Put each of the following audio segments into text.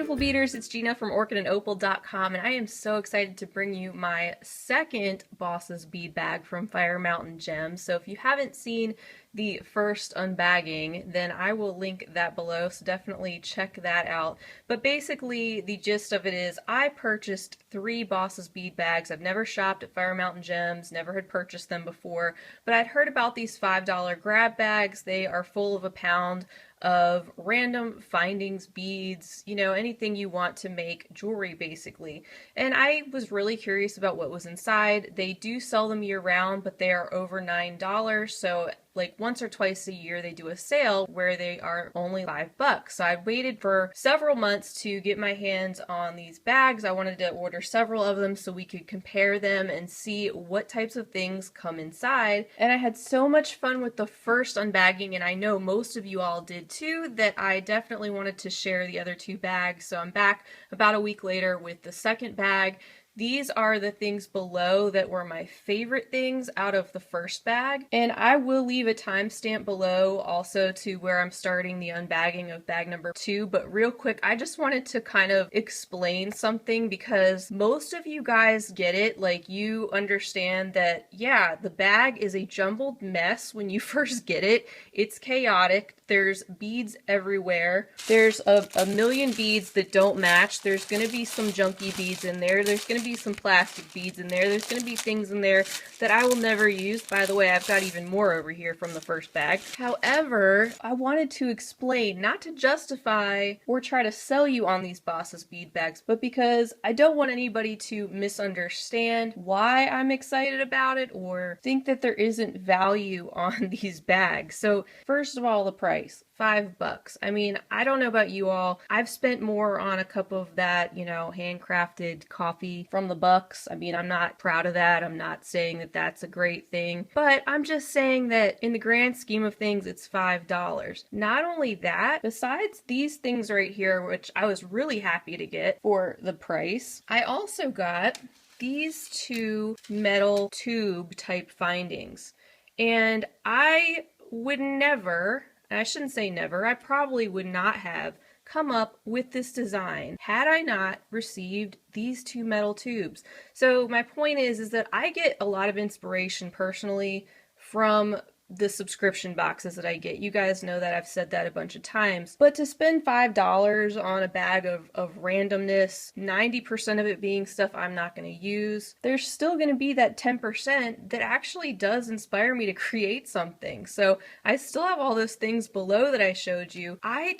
beautiful beaders, it's Gina from orchidandopal.com, and I am so excited to bring you my second Boss's bead bag from Fire Mountain Gems. So if you haven't seen the first unbagging, then I will link that below, so definitely check that out. But basically, the gist of it is I purchased 3 Boss's bead bags. I've never shopped at Fire Mountain Gems, never had purchased them before, but I'd heard about these $5 grab bags. They are full of a pound of random findings, beads, you know, anything you want to make jewelry basically. And I was really curious about what was inside. They do sell them year round, but they are over $9, so like once or twice a year they do a sale where they are only $5. So I waited for several months to get my hands on these bags. I wanted to order several of them so we could compare them and see what types of things come inside. And I had so much fun with the first unbagging, and I know most of you all did too, that I definitely wanted to share the other 2 bags. So I'm back about a week later with the second bag. These are the things below that were my favorite things out of the first bag. And I will leave a timestamp below also to where I'm starting the unbagging of bag number 2. But real quick, I just wanted to kind of explain something because most of you guys get it. Like, you understand that, yeah, the bag is a jumbled mess when you first get it. It's chaotic. There's beads everywhere. There's a million beads that don't match. There's going to be some junky beads in there. There's going to be some plastic beads in there. There's going to be things in there that I will never use. By the way, I've got even more over here from the first bag. However, I wanted to explain, not to justify or try to sell you on these Boss's bead bags, but because I don't want anybody to misunderstand why I'm excited about it or think that there isn't value on these bags. So first of all, the price. $5. I mean, I don't know about you all. I've spent more on a cup of that, you know, handcrafted coffee from the Bucks. I mean, I'm not proud of that. I'm not saying that that's a great thing, but I'm just saying that in the grand scheme of things, it's $5. Not only that, besides these things right here, which I was really happy to get for the price, I also got these 2 metal tube type findings. And I would never, and I shouldn't say never, I probably would not have come up with this design had I not received these 2 metal tubes. So my point is that I get a lot of inspiration personally from the subscription boxes that I get. You guys know that, I've said that a bunch of times. But to spend $5 on a bag of randomness, 90% of it being stuff I'm not going to use, there's still going to be that 10% that actually does inspire me to create something. So I still have all those things below that I showed you. I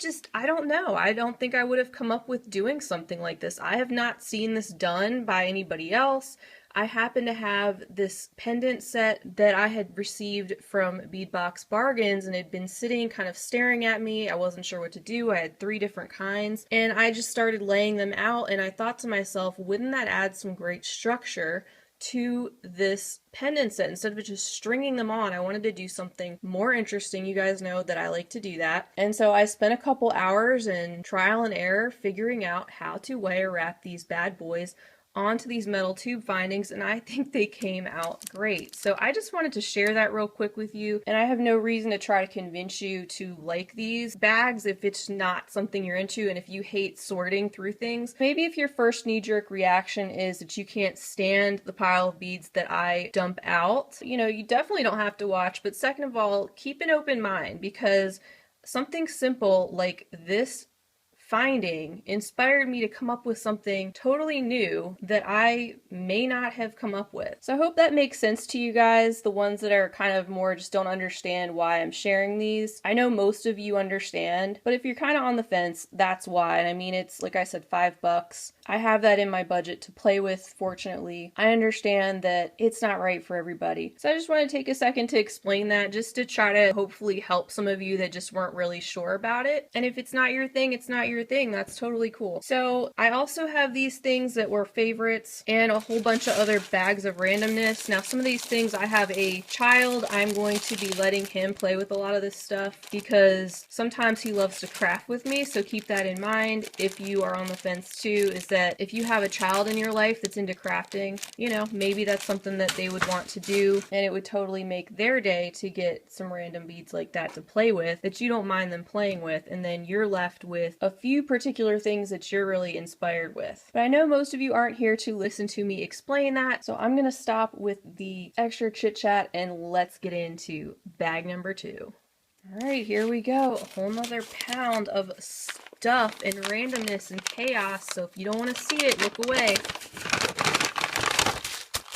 don't know. I don't think I would have come up with doing something like this. I have not seen this done by anybody else. I happen to have this pendant set that I had received from Bead Box Bargains and had been sitting kind of staring at me. I wasn't sure what to do. I had 3 different kinds and I just started laying them out, and I thought to myself, wouldn't that add some great structure to this pendant set? Instead of just stringing them on, I wanted to do something more interesting. You guys know that I like to do that. And so I spent a couple hours in trial and error figuring out how to wire wrap these bad boys onto these metal tube findings, and I think they came out great. So I just wanted to share that real quick with you, and I have no reason to try to convince you to like these bags if it's not something you're into and if you hate sorting through things. Maybe if your first knee-jerk reaction is that you can't stand the pile of beads that I dump out, you know, you definitely don't have to watch. But second of all, keep an open mind, because something simple like this finding inspired me to come up with something totally new that I may not have come up with. So I hope that makes sense to you guys, the ones that are kind of more just don't understand why I'm sharing these. I know most of you understand, but if you're kind of on the fence, that's why. And I mean, it's like I said, $5. I have that in my budget to play with, fortunately. I understand that it's not right for everybody. So I just want to take a second to explain that, just to try to hopefully help some of you that just weren't really sure about it. And if it's not your thing, it's not your thing. That's totally cool. So I also have these things that were favorites and a whole bunch of other bags of randomness. Now, some of these things, I have a child. I'm going to be letting him play with a lot of this stuff because sometimes he loves to craft with me. So keep that in mind if you are on the fence too, is that if you have a child in your life that's into crafting, you know, maybe that's something that they would want to do, and it would totally make their day to get some random beads like that to play with that you don't mind them playing with, and then you're left with a few few particular things that you're really inspired with. But I know most of you aren't here to listen to me explain that, so I'm gonna stop with the extra chit chat and let's get into bag number 2. Alright, here we go. A whole nother pound of stuff and randomness and chaos, so if you don't want to see it, look away.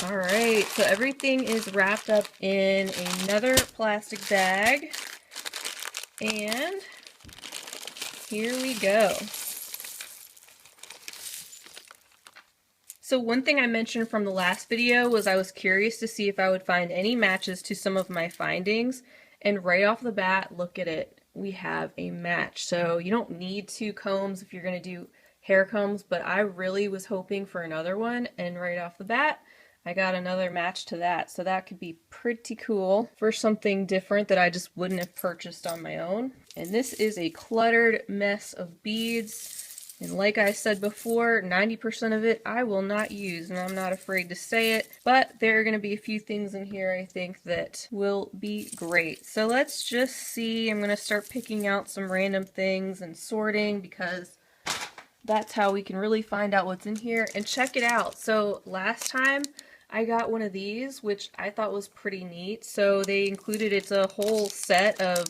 Alright, so everything is wrapped up in another plastic bag. And here we go. So one thing I mentioned from the last video was I was curious to see if I would find any matches to some of my findings. And right off the bat, look at it. We have a match. So you don't need 2 combs if you're going to do hair combs, but I really was hoping for another one. And right off the bat, I got another match to that. So that could be pretty cool for something different that I just wouldn't have purchased on my own. And this is a cluttered mess of beads. And like I said before, 90% of it I will not use, and I'm not afraid to say it. But there are going to be a few things in here I think that will be great. So let's just see. I'm going to start picking out some random things and sorting because that's how we can really find out what's in here. And check it out. So last time I got one of these, which I thought was pretty neat. So they included, it's a whole set of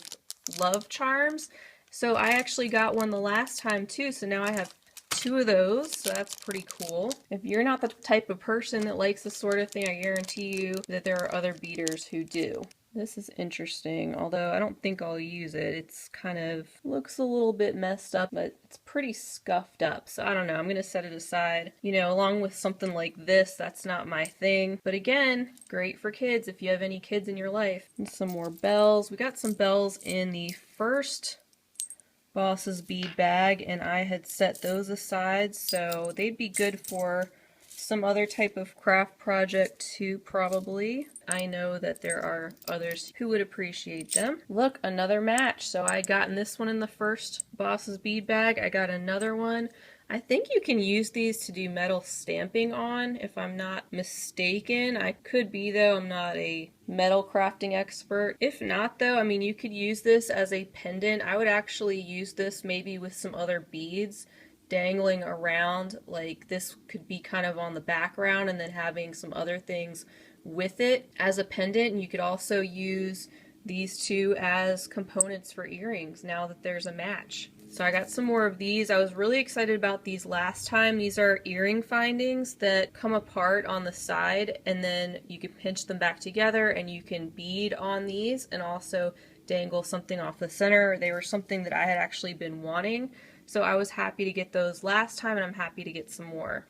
love charms. So I actually got one the last time too, so now I have 2 of those, so that's pretty cool. If you're not the type of person that likes this sort of thing, I guarantee you that there are other beaders who do. This is interesting, although I don't think I'll use it. It's kind of, looks a little bit messed up, but it's pretty scuffed up. So I don't know, I'm gonna set it aside. You know, along with something like this, that's not my thing. But again, great for kids if you have any kids in your life. And some more bells. We got some bells in the first Boss's bead bag, and I had set those aside, so they'd be good for some other type of craft project too, probably. I know that there are others who would appreciate them. Look, another match. So I gotten this one in the first Boss's bead bag. I got another one. I think you can use these to do metal stamping on, if I'm not mistaken. I could be, though. I'm not a metal crafting expert. If not, though, I mean, you could use this as a pendant. I would actually use this maybe with some other beads dangling around. Like, this could be kind of on the background and then having some other things with it as a pendant. And you could also use these 2 as components for earrings now that there's a match. So I got some more of these. I was really excited about these last time. These are earring findings that come apart on the side, and then you can pinch them back together and you can bead on these and also dangle something off the center. They were something that I had actually been wanting. So I was happy to get those last time, and I'm happy to get some more.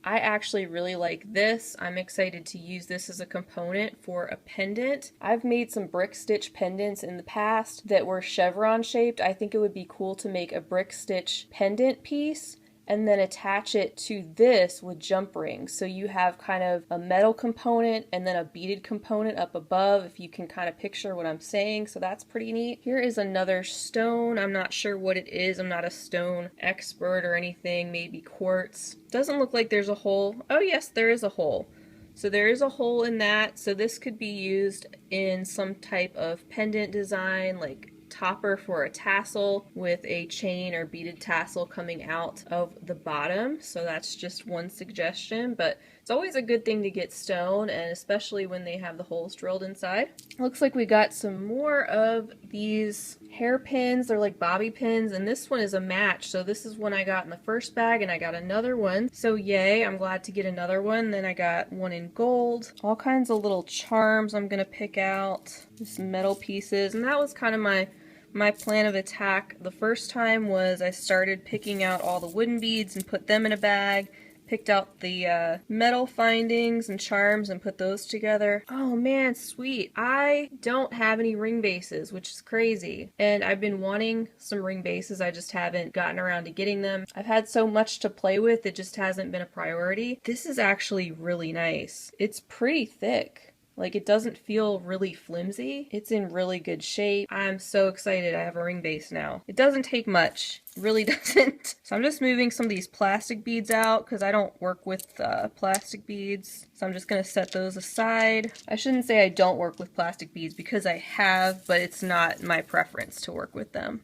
I actually really like this. I'm excited to use this as a component for a pendant. I've made some brick stitch pendants in the past that were chevron shaped. I think it would be cool to make a brick stitch pendant piece and then attach it to this with jump rings. So you have kind of a metal component and then a beaded component up above, if you can kind of picture what I'm saying. So that's pretty neat. Here is another stone. I'm not sure what it is. I'm not a stone expert or anything. Maybe quartz. Doesn't look like there's a hole. Oh yes, there is a hole. So there is a hole in that. So this could be used in some type of pendant design, like topper for a tassel with a chain or beaded tassel coming out of the bottom. So that's just one suggestion, but it's always a good thing to get stone, and especially when they have the holes drilled inside. Looks like we got some more of these hairpins. They're like bobby pins, and this one is a match. So this is one I got in the first bag, and I got another one. So yay, I'm glad to get another one. Then I got one in gold. All kinds of little charms I'm gonna pick out. Just metal pieces, and that was kind of my plan of attack the first time. Was I started picking out all the wooden beads and put them in a bag, picked out the metal findings and charms and put those together. Oh man, sweet. I don't have any ring bases, which is crazy. And I've been wanting some ring bases, I just haven't gotten around to getting them. I've had so much to play with, it just hasn't been a priority. This is actually really nice. It's pretty thick. Like, it doesn't feel really flimsy. It's in really good shape. I'm so excited I have a ring base now. It doesn't take much. It really doesn't. So I'm just moving some of these plastic beads out because I don't work with plastic beads. So I'm just going to set those aside. I shouldn't say I don't work with plastic beads because I have, but it's not my preference to work with them.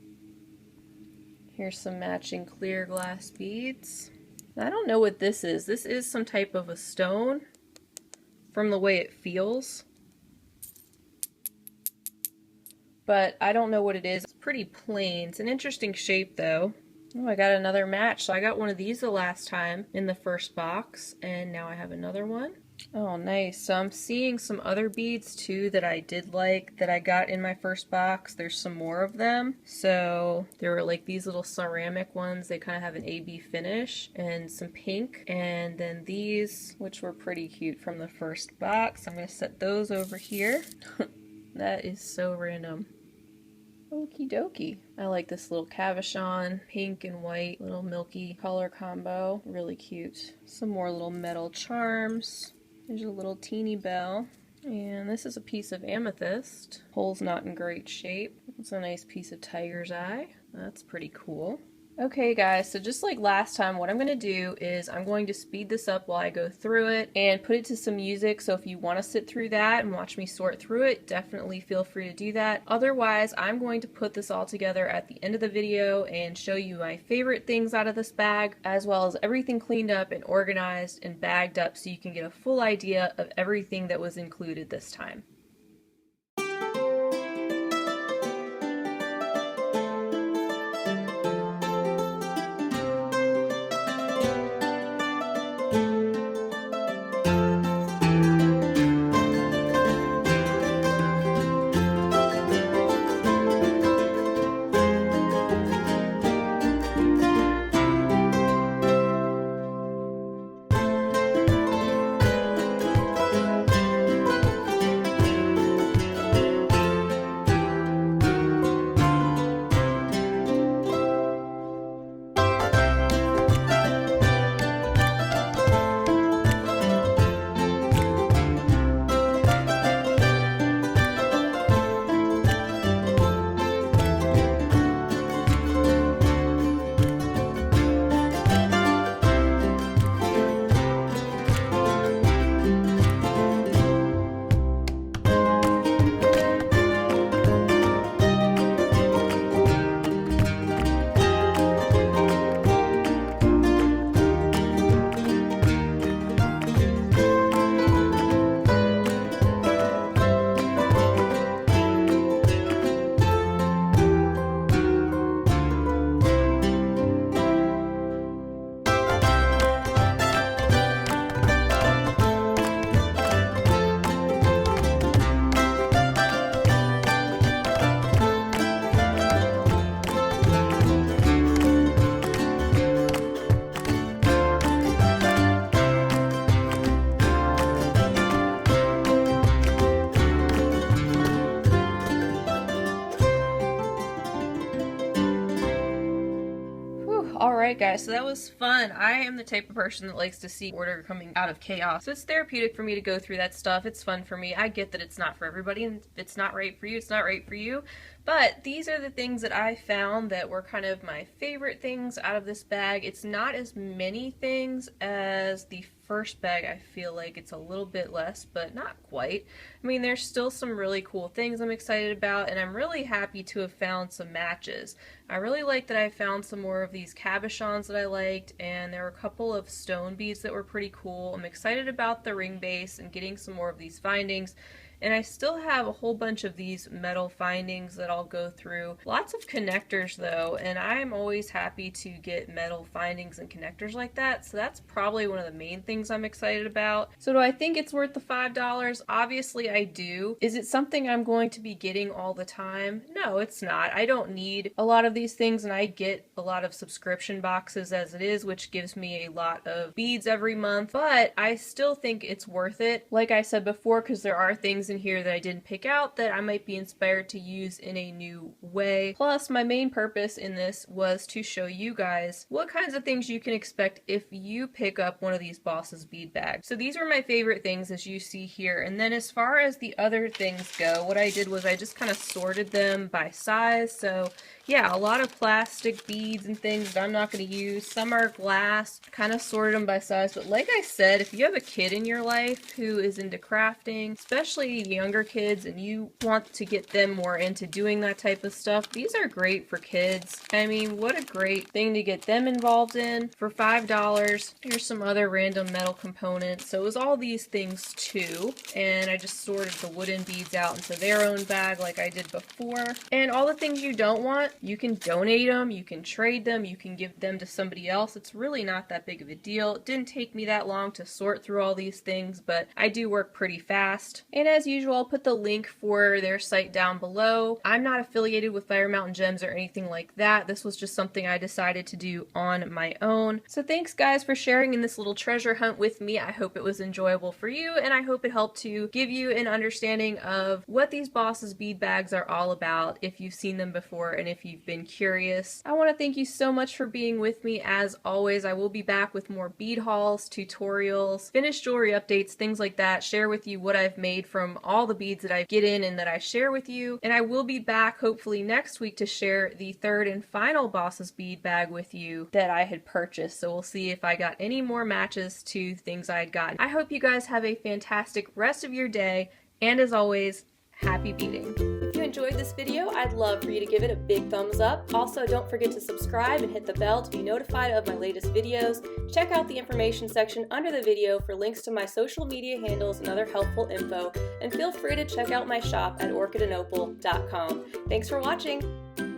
Here's some matching clear glass beads. I don't know what this is. This is some type of a stone from the way it feels, but I don't know what it is. It's pretty plain. It's an interesting shape though. Oh, I got another match. So I got one of these the last time in the first box, and now I have another one. Oh, nice. So I'm seeing some other beads too that I did like that I got in my first box. There's some more of them. So there were like these little ceramic ones. They kind of have an AB finish, and some pink. And then these, which were pretty cute from the first box. I'm going to set those over here. That is so random. Okie dokie. I like this little cabochon, pink and white, little milky color combo. Really cute. Some more little metal charms. There's a little teeny bell. And this is a piece of amethyst. Hole's not in great shape. It's a nice piece of tiger's eye. That's pretty cool. Okay guys, so just like last time, what I'm going to do is I'm going to speed this up while I go through it and put it to some music, so if you want to sit through that and watch me sort through it, definitely feel free to do that. Otherwise, I'm going to put this all together at the end of the video and show you my favorite things out of this bag, as well as everything cleaned up and organized and bagged up so you can get a full idea of everything that was included this time. Alright guys, so that was fun. I am the type of person that likes to see order coming out of chaos. So it's therapeutic for me to go through that stuff. It's fun for me. I get that it's not for everybody, and if it's not right for you, it's not right for you. But these are the things that I found that were kind of my favorite things out of this bag. It's not as many things as the first bag. I feel like it's a little bit less, but not quite. I mean, there's still some really cool things I'm excited about, and I'm really happy to have found some matches. I really like that I found some more of these cabochons that I liked, and there were a couple of stone beads that were pretty cool. I'm excited about the ring base and getting some more of these findings. And I still have a whole bunch of these metal findings that I'll go through. Lots of connectors though, and I'm always happy to get metal findings and connectors like that, so that's probably one of the main things I'm excited about. So do I think it's worth the $5? Obviously I do. Is it something I'm going to be getting all the time? No, it's not. I don't need a lot of these things, and I get a lot of subscription boxes as it is, which gives me a lot of beads every month, but I still think it's worth it. Like I said before, because there are things in here that I didn't pick out that I might be inspired to use in a new way. Plus, my main purpose in this was to show you guys what kinds of things you can expect if you pick up one of these Boss's bead bags. So these were my favorite things, as you see here. And then as far as the other things go, what I did was I just kind of sorted them by size. So yeah, a lot of plastic beads and things that I'm not going to use. Some are glass. Kind of sorted them by size. But like I said, if you have a kid in your life who is into crafting, especially especially younger kids and you want to get them more into doing that type of stuff, these are great for kids. I mean, what a great thing to get them involved in for $5. Here's some other random metal components. So it was all these things too, and I just sorted the wooden beads out into their own bag like I did before. And all the things you don't want, you can donate them, you can trade them, you can give them to somebody else. It's really not that big of a deal. It didn't take me that long to sort through all these things, but I do work pretty fast. And as usual, I'll put the link for their site down below. I'm not affiliated with Fire Mountain Gems or anything like that. This was just something I decided to do on my own. So thanks guys for sharing in this little treasure hunt with me. I hope it was enjoyable for you, and I hope it helped to give you an understanding of what these Boss's bead bags are all about if you've seen them before and if you've been curious. I want to thank you so much for being with me. As always, I will be back with more bead hauls, tutorials, finished jewelry updates, things like that, share with you what I've made from all the beads that I get in and that I share with you. And I will be back hopefully next week to share the third and final Boss's bead bag with you that I had purchased. So we'll see if I got any more matches to things I had gotten. I hope you guys have a fantastic rest of your day, and as always, happy beading. If you enjoyed this video, I'd love for you to give it a big thumbs up. Also, don't forget to subscribe and hit the bell to be notified of my latest videos. Check out the information section under the video for links to my social media handles and other helpful info, and feel free to check out my shop at orchidandopal.com. Thanks for watching!